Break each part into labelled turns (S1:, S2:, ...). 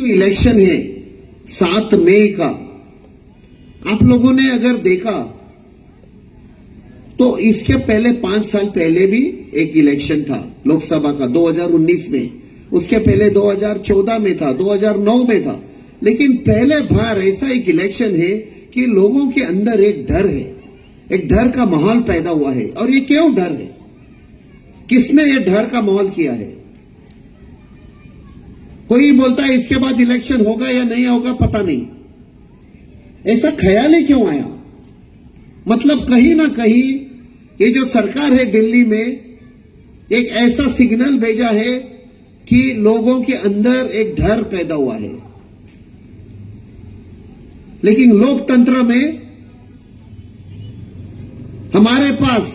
S1: Election है 7 मई का, आप लोगों ने अगर देखा तो इसके पहले 5 साल पहले भी एक इलेक्शन था लोकसभा का 2019 में, उसके पहले 2014 में था, 2009 में था। लेकिन पहले बार ऐसा एक इलेक्शन है कि लोगों के अंदर एक डर है, एक डर का माहौल पैदा हुआ है। और ये क्यों डर है, किसने ये डर का माहौल किया है? कोई बोलता है इसके बाद इलेक्शन होगा या नहीं होगा पता नहीं, ऐसा ख्याल ही क्यों आया? मतलब कहीं ना कहीं ये जो सरकार है दिल्ली में एक ऐसा सिग्नल भेजा है कि लोगों के अंदर एक डर पैदा हुआ है। लेकिन लोकतंत्र में हमारे पास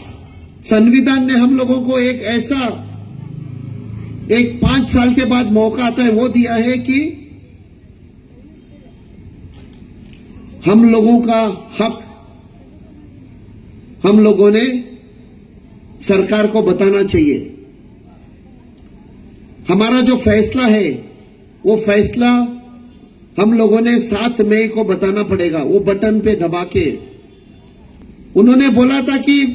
S1: संविधान ने हम लोगों को एक ऐसा 5 साल के बाद मौका आता है, वो दिया है कि हम लोगों का हक हम लोगों ने सरकार को बताना चाहिए। हमारा जो फैसला है वो फैसला हम लोगों ने 7 मई को बताना पड़ेगा, वो बटन पे दबा के। उन्होंने बोला था कि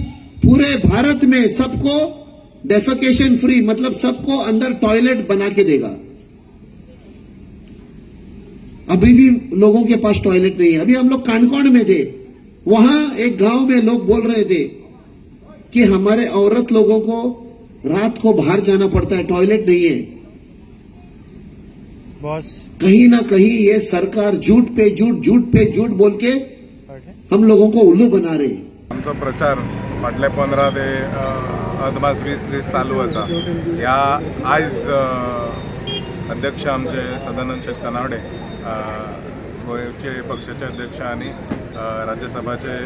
S1: पूरे भारत में सबको डेफेकेशन फ्री, मतलब सबको अंदर टॉयलेट बना के देगा। अभी भी लोगों के पास टॉयलेट नहीं है। अभी हम लोग कानकोड़ में थे, वहां एक गांव में लोग बोल रहे थे कि हमारे औरत लोगों को रात को बाहर जाना पड़ता है, टॉयलेट नहीं है। बॉस कहीं ना कहीं ये सरकार झूठ पे झूठ बोल के हम लोगों को उल्लू बना रहे हैं।
S2: आमचो प्रचार फाटले 15 ते अदमास 20 दीस चालू आसा। ह्या आयज अध्यक्ष आमचे सदानंद शेट कानावडे, गोंयचे पक्षाचे अध्यक्ष आणि राज्यसभाचे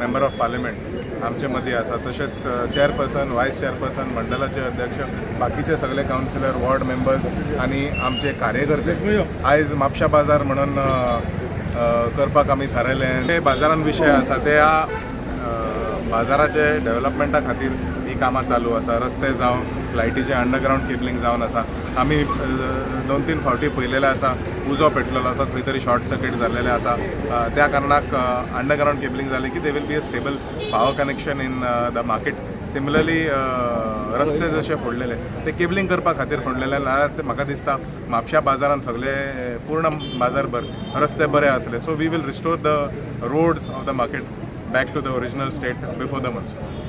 S2: मेंबर ऑफ पार्लिमेंट आमचे मदीं आसा। तशेंच चेअरपर्सन, व्हायस चेअरपर्सन, मंडलाचे अध्यक्ष, बाकीचे सगळे काउन्सिलर, वॉर्ड मेंबर्स आणि आमचे कार्यकर्ते आयज म्हापशा बाजार म्हणून करपाक आमी थारायलें। ते बाजारान विशय आसा ते बाजाराचे डेव्हलपमेंटा खातीर ही कामां चालू आसा। रस्ते जावन लायटीचे अंडरग्राउंड केबलिंग जावन आसा। आमी 2-3 फावटी पळयलेले आसा, उजो पेटलेलो आसा, खंय तरी शॉर्ट सर्किट जाल्लेले आसा। त्या कारणाक अंडरग्राउंड केबलिंग जाली की they will be a stable power connection in the market. Similarly रस्ते जशे फोडलेले ते केबलिंग करपा खातीर फोडलेले ते म्हाका दिसता म्हापशा बाजारान सगळे पूर्ण बाजारभर रस्ते बरे आसले। So we will restore the roads of the market back to the original state before the monsoon.